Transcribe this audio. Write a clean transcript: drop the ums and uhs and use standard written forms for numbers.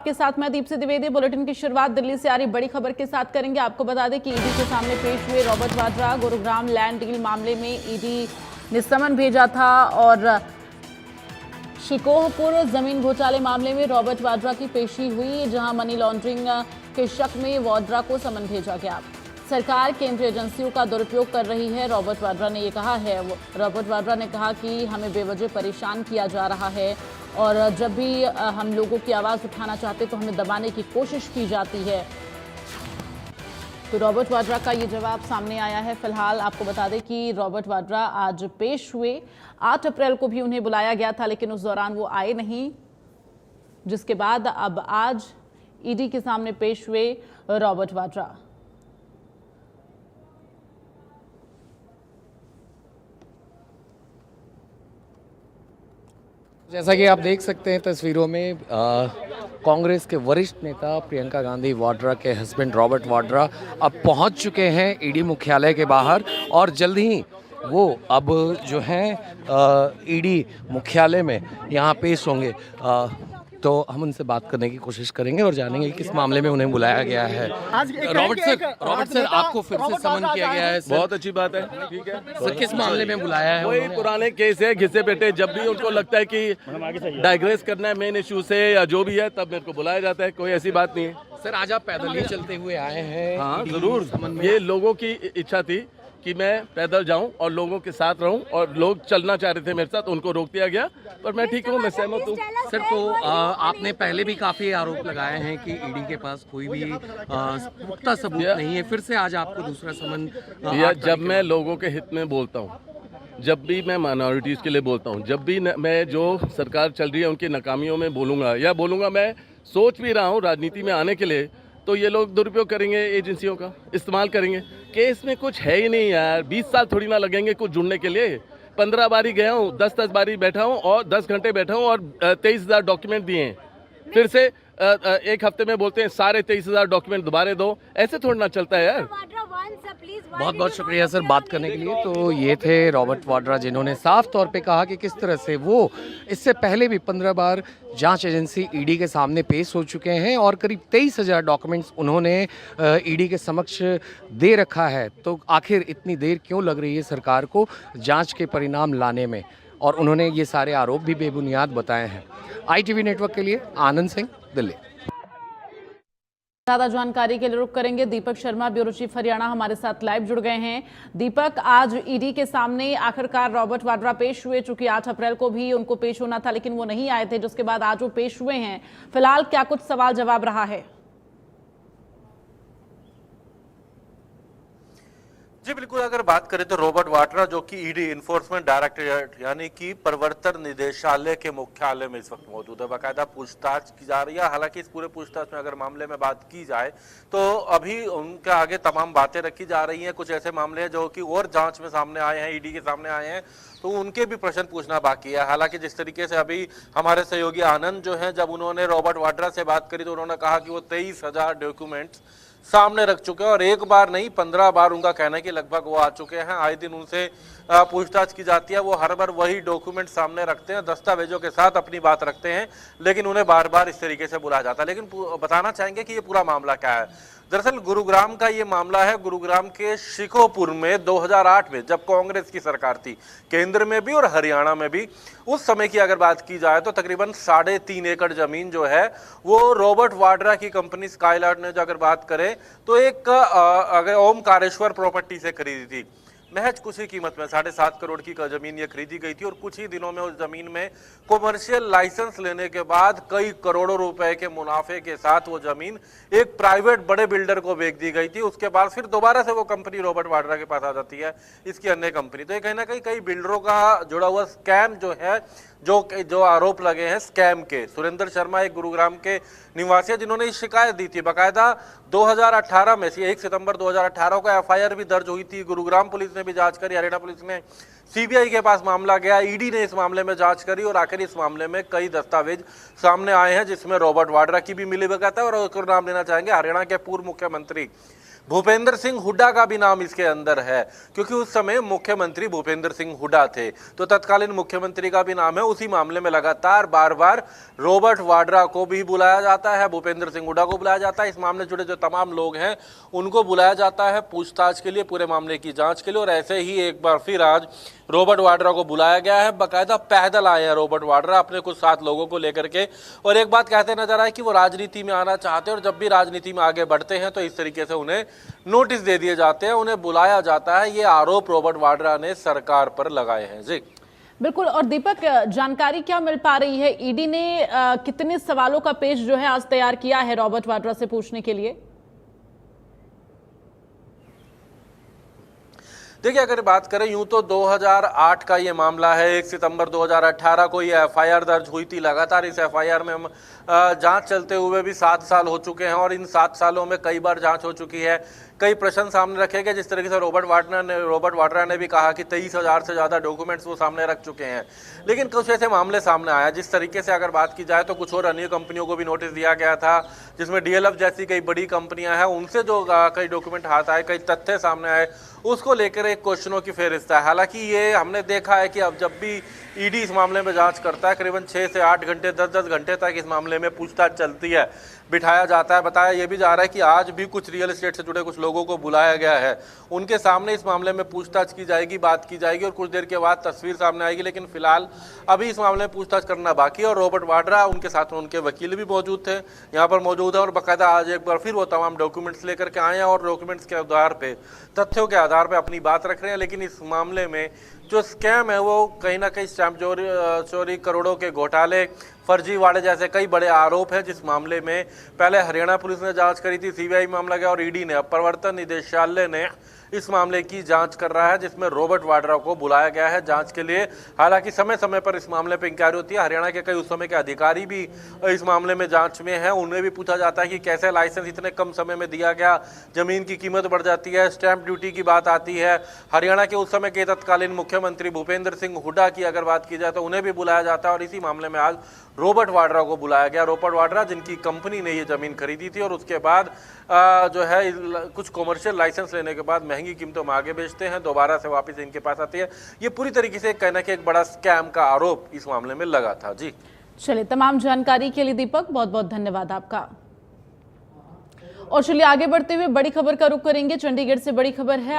के साथ मैं दीप से द्विवेदी। बुलेटिन की शुरुआत दिल्ली से आ रही बड़ी खबर के साथ करेंगे। आपको बता दें कि ईडी के सामने पेश हुए Robert Vadra. Gurugram land deal मामले में ईडी ने समन भेजा था और शिकोहपुर जमीन घोटाले मामले में रॉबर्ट वाड्रा की पेशी हुई, जहां मनी लॉन्ड्रिंग के शक में वाड्रा को समन भेजा गया। सरकार केंद्रीय एजेंसियों का दुरुपयोग कर रही है, रॉबर्ट वाड्रा ने ये कहा है। रॉबर्ट वाड्रा ने कहा कि हमें बेवजह परेशान किया जा रहा है और जब भी हम लोगों की आवाज़ उठाना चाहते तो हमें दबाने की कोशिश की जाती है। तो रॉबर्ट वाड्रा का ये जवाब सामने आया है। फिलहाल आपको बता दें कि रॉबर्ट वाड्रा आज पेश हुए। 8 अप्रैल को भी उन्हें बुलाया गया था, लेकिन उस दौरान वो आए नहीं, जिसके बाद अब आज ईडी के सामने पेश हुए रॉबर्ट वाड्रा। जैसा कि आप देख सकते हैं तस्वीरों में, कांग्रेस के वरिष्ठ नेता प्रियंका गांधी वाड्रा के हस्बैंड रॉबर्ट वाड्रा अब पहुंच चुके हैं ईडी मुख्यालय के बाहर और जल्द ही वो अब जो है ईडी मुख्यालय में यहाँ पेश होंगे। तो हम उनसे बात करने की कोशिश करेंगे और जानेंगे किस मामले में उन्हें बुलाया गया है। रॉबर्ट सर, आपको फिर से समन किया गया है। बहुत अच्छी बात है। ठीक है सर, किस मामले में बुलाया है? वही पुराने केस है, घिसे बैठे। जब भी उनको लगता है कि डाइग्रेस करना है मेन इशू से या जो भी है, तब मेरे को बुलाया जाता है। कोई ऐसी बात नहीं है। सर, आज आप पैदल ही चलते हुए आए हैं? हाँ जरूर, ये लोगों की इच्छा थी कि मैं पैदल जाऊं और लोगों के साथ रहूं, और लोग चलना चाह रहे थे मेरे साथ, उनको रोक दिया गया, पर मैं ठीक हूं, मैं सहमत हूं। सर, तो आपने पहले भी काफी आरोप लगाए हैं कि ईडी के पास कोई भी पुख्ता सबूत नहीं है, फिर से आज आपको दूसरा समन। जब मैं लोगों के हित में बोलता हूँ, जब भी मैं माइनॉरिटीज़ के लिए बोलता हूँ, जब भी मैं जो सरकार चल रही है उनकी नाकामियों में बोलूँगा, या बोलूँगा मैं सोच भी रहा हूँ राजनीति में आने के लिए, तो ये लोग दुरुपयोग करेंगे, एजेंसियों का इस्तेमाल करेंगे। केस में कुछ है ही नहीं यार, 20 साल थोड़ी ना लगेंगे कुछ जुड़ने के लिए। 15 बारी गया हूँ, 10 बारी बैठा हूँ और 10 घंटे बैठा हूँ और 23,000 डॉक्यूमेंट दिए हैं। फिर से एक हफ्ते में बोलते हैं सारे 23,000 डॉक्यूमेंट दोबारा दो। ऐसे थोड़ा ना चलता है यार। बहुत बहुत शुक्रिया सर बात करने के लिए। तो ये थे रॉबर्ट वाड्रा, जिन्होंने साफ तौर पे कहा कि किस तरह से वो इससे पहले भी 15 बार जांच एजेंसी ईडी के सामने पेश हो चुके हैं और करीब 23,000 डॉक्यूमेंट्स उन्होंने ईडी के समक्ष दे रखा है। तो आखिर इतनी देर क्यों लग रही है सरकार को जांच के परिणाम लाने में, और उन्होंने ये सारे आरोप भी बेबुनियाद बताए हैं। ITV नेटवर्क के लिए आनंद सिंह, दिल्ली। ज्यादा जानकारी के लिए रुक करेंगे। दीपक शर्मा, ब्यूरो चीफ हरियाणा, हमारे साथ लाइव जुड़ गए हैं। दीपक, आज ईडी के सामने आखिरकार रॉबर्ट वाड्रा पेश हुए, चूंकि 8 अप्रैल को भी उनको पेश होना था, लेकिन वो नहीं आए थे, जिसके बाद आज वो पेश हुए हैं। फिलहाल क्या कुछ सवाल जवाब रहा है? जी बिल्कुल, अगर बात करें तो रॉबर्ट वाड्रा, जो कि ईडी इन्फोर्समेंट डायरेक्टरेट यानी कि प्रवर्तन निदेशालय के मुख्यालय में इस वक्त मौजूद है। बाकायदा पूछताछ की जा रही है। हालांकि इस पूरे पूछताछ में अगर मामले में बात की जाए तो अभी उनके आगे तमाम बातें रखी जा रही हैं। कुछ ऐसे मामले हैं जो कि और जांच में सामने आए हैं, ईडी के सामने आए हैं, तो उनके भी प्रश्न पूछना बाकी है। हालांकि जिस तरीके से अभी हमारे सहयोगी आनंद जो है, जब उन्होंने रॉबर्ट वाड्रा से बात करी तो उन्होंने कहा कि वो 23,000 डॉक्यूमेंट्स सामने रख चुके हैं, और एक बार नहीं 15 बार उनका कहना है कि लगभग वो आ चुके हैं। आए दिन उनसे पूछताछ की जाती है, वो हर बार वही डॉक्यूमेंट सामने रखते हैं, दस्तावेजों के साथ अपनी बात रखते हैं, लेकिन उन्हें बार बार इस तरीके से बुलाया जाता है। लेकिन बताना चाहेंगे कि ये पूरा मामला क्या है। दरअसल गुरुग्राम का ये मामला है। गुरुग्राम के शिकोहपुर में 2008 में जब कांग्रेस की सरकार थी, केंद्र में भी और हरियाणा में भी, उस समय की अगर बात की जाए तो तकरीबन 3.5 एकड़ जमीन जो है वो रॉबर्ट वाड्रा की कंपनी स्काईलाइट ने, जो अगर बात करें तो एक अगर ओमकारेश्वर प्रॉपर्टी से खरीदी थी। महज कुछ ही कीमत में 7.5 करोड़ की जमीन ये खरीदी गई थी, और कुछ ही दिनों में उस जमीन में कॉमर्शियल लाइसेंस लेने के बाद कई करोड़ों रुपए के मुनाफे के साथ वो जमीन एक प्राइवेट बड़े बिल्डर को बेच दी गई थी। उसके बाद फिर दोबारा से वो कंपनी रॉबर्ट वाड्रा के पास आ जाती है, इसकी अन्य कंपनी। तो ये कहीं ना कहीं कई बिल्डरों का जुड़ा हुआ स्कैम जो है, जो आरोप लगे हैं स्कैम के। सुरेंद्र शर्मा एक गुरुग्राम के निवासी है, जिन्होंने शिकायत दी थी। बाकायदा 2018 में से 1 सितंबर 2018 को FIR भी दर्ज हुई थी। गुरुग्राम पुलिस ने भी जांच करी, हरियाणा पुलिस ने, CBI के पास मामला गया, ईडी ने इस मामले में जांच करी, और आखिर इस मामले में कई दस्तावेज सामने आए हैं, जिसमें रॉबर्ट वाड्रा की भी मिलीभगत है। और नाम लेना चाहेंगे हरियाणा के पूर्व मुख्यमंत्री भूपेंद्र सिंह हुड्डा का भी नाम इसके अंदर है, क्योंकि उस समय मुख्यमंत्री भूपेंद्र सिंह हुड्डा थे, तो तत्कालीन मुख्यमंत्री का भी नाम है। उसी मामले में लगातार बार बार रॉबर्ट वाड्रा को भी बुलाया जाता है, भूपेंद्र सिंह हुड्डा को बुलाया जाता है, इस मामले से जुड़े जो तमाम लोग हैं उनको बुलाया जाता है पूछताछ के लिए, पूरे मामले की जांच के लिए। और ऐसे ही एक बार फिर आज रॉबर्ट वाड्रा को बुलाया गया है। बाकायदा पैदल आए हैं रॉबर्ट वाड्रा अपने कुछ 7 लोगों को लेकर के, और एक बात कहते नजर आए कि वो राजनीति में आना चाहते हैं, और जब भी राजनीति में आगे बढ़ते हैं तो इस तरीके से उन्हें नोटिस दे दिए जाते हैं, उन्हें बुलाया जाता है। ये आरोप रॉबर्ट वाड्रा ने सरकार पर लगाए हैं। जी बिल्कुल। और दीपक, जानकारी क्या मिल पा रही है, ईडी ने कितने सवालों का पेज जो है आज तैयार किया है रॉबर्ट वाड्रा से पूछने के लिए? देखिए, अगर बात करें यूं तो 2008 का ये मामला है। 1 सितंबर 2018 को ये एफआईआर दर्ज हुई थी। लगातार इस एफआईआर में जांच चलते हुए भी 7 साल हो चुके हैं, और इन 7 सालों में कई बार जांच हो चुकी है। कई प्रश्न सामने रखे गए, जिस तरीके से रॉबर्ट वाड्रा ने भी कहा कि 23,000 से ज़्यादा डॉक्यूमेंट्स वो सामने रख चुके हैं। लेकिन कुछ ऐसे मामले सामने आया जिस तरीके से अगर बात की जाए तो कुछ और अन्य कंपनियों को भी नोटिस दिया गया था, जिसमें डीएलएफ जैसी कई बड़ी कंपनियां हैं, उनसे जो कई डॉक्यूमेंट हाथ आए, कई तथ्य सामने आए, उसको लेकर एक क्वेश्चनों की फेहरिस्त है। हालांकि ये हमने देखा है कि अब जब भी ईडी इस मामले में जांच करता है, करीबन 6 से 8 घंटे 10-10 घंटे तक इस मामले में पूछताछ चलती है, बिठाया जाता है। बताया ये भी जा रहा है कि आज भी कुछ रियल एस्टेट से जुड़े कुछ लोगों को बुलाया गया है, उनके सामने इस मामले में पूछताछ की जाएगी, बात की जाएगी, और कुछ देर के बाद तस्वीर सामने आएगी। लेकिन फिलहाल अभी इस मामले में पूछताछ करना बाकी है, और रॉबर्ट वाड्रा, उनके साथ उनके वकील भी मौजूद थे, यहाँ पर मौजूद है, और बाकायदा आज एक बार फिर वो तमाम डॉक्यूमेंट्स लेकर के आए हैं, और डॉक्यूमेंट्स के आधार पे, तथ्यों के आधार पे अपनी बात रख रहे हैं। लेकिन इस मामले में जो स्कैम है वो कहीं ना कहीं स्टैंप चोरी, करोड़ों के घोटाले, फर्जीवाड़े जैसे कई बड़े आरोप हैं, जिस मामले में पहले हरियाणा पुलिस ने जांच करी थी, सीबीआई मामला गया, और ईडी ने, अब प्रवर्तन निदेशालय ने इस मामले की जांच कर रहा है, जिसमें रॉबर्ट वाड्रा को बुलाया गया है जांच के लिए। हालांकि समय समय पर इस मामले पर इंक्वायरी होती है। हरियाणा के कई उस समय के अधिकारी भी इस मामले में जांच में हैं, उन्हें भी पूछा जाता है कि कैसे लाइसेंस इतने कम समय में दिया गया, जमीन की कीमत बढ़ जाती है, स्टैंप ड्यूटी की बात आती है। हरियाणा के उस समय के तत्कालीन मुख्यमंत्री भूपेंद्र सिंह हुड्डा की अगर बात की जाए तो उन्हें भी बुलाया जाता है, और इसी मामले में आज रॉबर्ट वाड्रा को बुलाया गया। रॉबर्ट वाड्रा जिनकी कंपनी ने ये जमीन खरीदी थी, और उसके बाद जो है कुछ कॉमर्शियल लाइसेंस लेने के बाद महंगी कीमतों में आगे बेचते हैं, दोबारा से वापस इनके पास आती है। ये पूरी तरीके से कहना कि एक बड़ा स्कैम का आरोप इस मामले में लगा था। जी चलिए, तमाम जानकारी के लिए दीपक बहुत बहुत धन्यवाद आपका। और चलिए आगे बढ़ते हुए बड़ी खबर का रुख करेंगे। चंडीगढ़ से बड़ी खबर है।